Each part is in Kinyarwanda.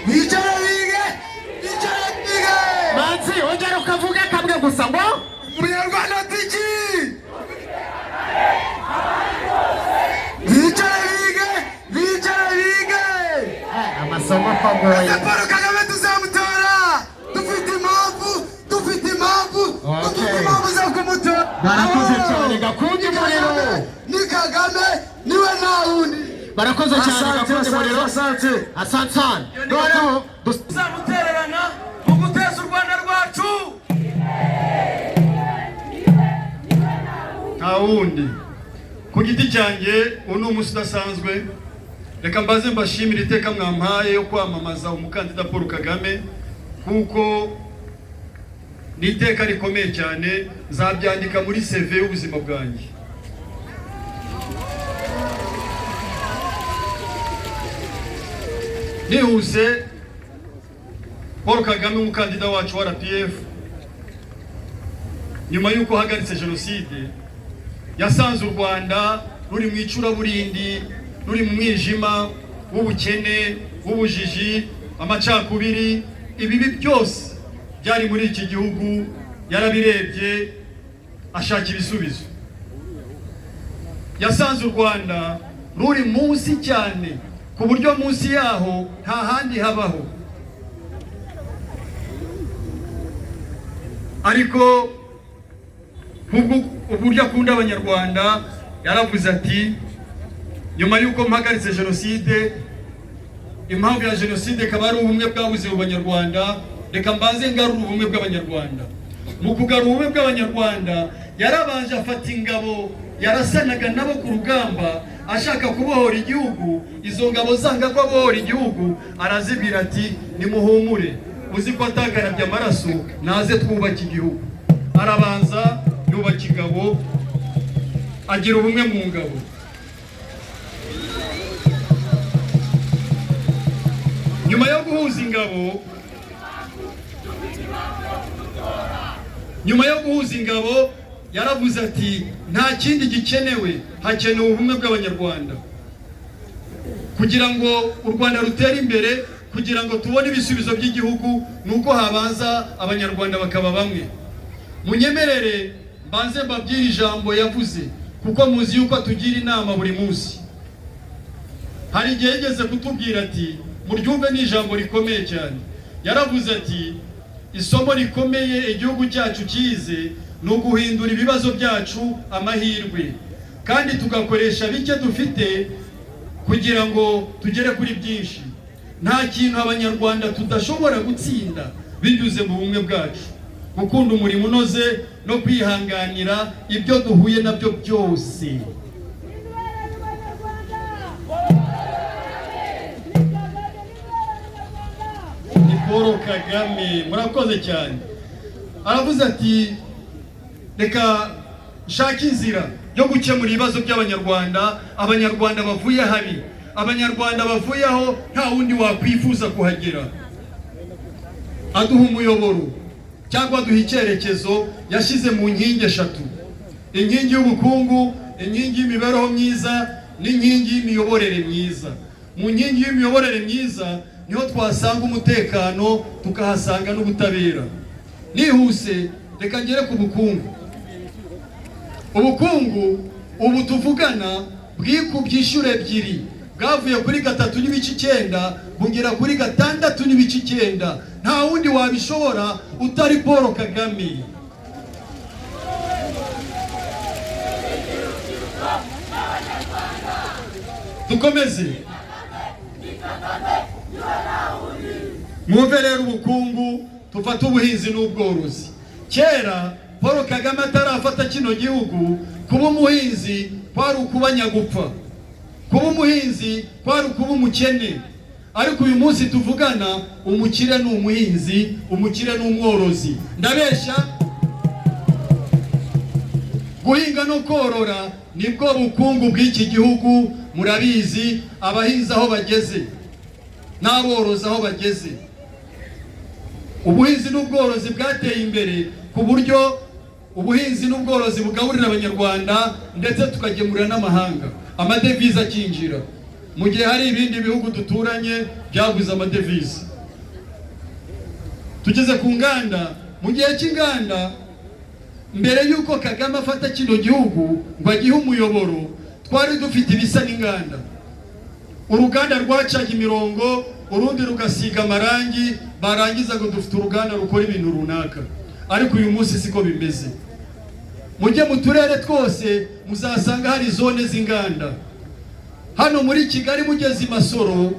bicara bige bicara bige manzi ongera ukavuga kamwe gusa ngo umunyarwanda tiki bicara bige amasomo apagoye Paul Kagame tuzamutora dufite impamvu zo kumutora barakoze cyane gakundi muriro ni Kagame niwe nta wundi barakoze cyane gakundi muriro asante noneho tuzamutererana mu guteza u Rwanda rwacu nta wundi ku giti cyanjye uyu ni umunsi udasanzwe reka mbaze mbashimire iteka mwampaye yo kwamamaza umukandida Paul Kagame kuko ni iteka rikomeye cyane nzabyandika muri CV y'ubuzima bwanjye. Nihuse Paul Kagame umukandida wacu wa RPF nyuma y'uko hagaritse jenoside yasanze u Rwanda ruri mu icuraburindi ruri mu mwijima w'ubukene w'ubujiji amacakubiri ibibi byose byari muri iki gihugu yarabirebye ashaka ibisubizo yasanze u Rwanda ruri munsi cyane ku buryo munsi yaho nta handi habaho ariko uburyo akunda abanyarwanda yaravuze ati nyuma y'uko mpagaritse jenoside impamvu ya jenoside ikaba ari ubumwe bwabuze mu banyarwanda reka mbanze ngarura ubumwe bw'abanyarwanda mu kugarura ubumwe bw'abanyarwanda yarabanje afata ingabo yarasanaga nabo ku rugamba ashaka kubohora igihugu izo ngabo zanga ko abohora igihugu arazibwira ati nimuhumure uzi ko atagarabye amaraso naze twubaka igihugu arabanza yubaka ingabo agira ubumwe mu ngabo nyuma yo guhuza ingabo yaravuze ati nta kindi gikenewe hakenewe ubumwe bw'abanyarwanda kugira ngo u Rwanda rutere imbere kugira ngo tubone ibisubizo by'igihugu nuko habanza abanyarwanda bakaba bamwe munyemerere mbanze mbabwire ijambo yavuze kuko muzi yuko tugira inama buri munsi hari igihe yigeze kutubwira ati muryumve ni ijambo rikomeye cyane yaravuze ati isomo rikomeye igihugu cyacu kize ni uguhindura ibibazo byacu amahirwe kandi tugakoresha bike dufite kugira ngo tugere kuri byinshi nta kintu abanyarwanda tudashobora gutsinda binyuze mu bumwe bwacu gukunda umurimo unoze no kwihanganira ibyo duhuye nabyo byose ni Paul Kagame murakoze cyane aravuze ati reka shaka inzira yo gukemura ibibazo by'abanyarwanda abanyarwanda bavuye habi abanyarwanda bavuye aho nta wundi wakwifuza kuhagera aduha umuyoboro cyangwa aduha icyerekezo yashyize mu nkingi eshatu inkingi y'ubukungu inkingi y'imibereho myiza n'inkingi y'imiyoborere myiza mu nkingi y'imiyoborere myiza niho twasanga umutekano tukahasanga n'ubutabera nihuse reka ngere ku bukungu ubukungu ubu tuvugana bwikubye inshuro ebyiri bwavuye kuri 3.9 bugera kuri 6.9 nta wundi wabishobora utari Paul Kagame dukomeze mwumve rero ubukungu tufata ubuhinzi n'ubworozi kera Paul Kagame atarafata kino gihugu kuba umuhinzi kwari ukuba nyagupfa kuba umuhinzi kwari ukuba umukene ariko uyu munsi tuvugana umukire ni umuhinzi umukire ni umworozi ndabeshya guhinga no korora nibwo bukungu bw'iki gihugu murabizi abahinzi aho bageze n'aborozi aho bageze ubuhinzi n'ubworozi bwateye imbere ku buryo ubuhinzi n'ubworozi bugaburira abanyarwanda ndetse tukagemurira n'amahanga amadevize akinjira mu gihe hari ibindi bihugu duturanye byaguze amadevize tugeze ku nganda. Mu gihe cy'inganda, mbere yuko Kagame afata kino gihugu ngo agihe umuyoboro, twari dufite ibisa n'inganda. Uruganda rwacaga imirongo, urundi rugasiga amarangi, barangiza ngo dufite uruganda rukora ibintu runaka. Ariko uyu munsi siko bimeze. Mujye mu turere twose muzasanga hari zone z'inganda. Hano muri Kigali mugeze i Masoro,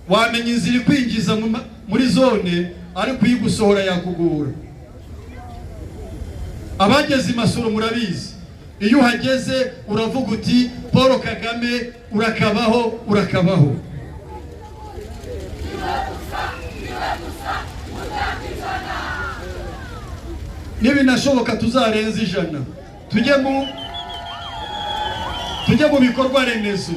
wamenya inzira kwinjiza muri zone, ariko uyigusohora yakugura. Abageze i Masoro murabizi, iyo uhageze uravuga uti Paul Kagame urakabaho, urakabaho. Nibinashoboka tuzarenza 100, tujye mu bikorwa remezo.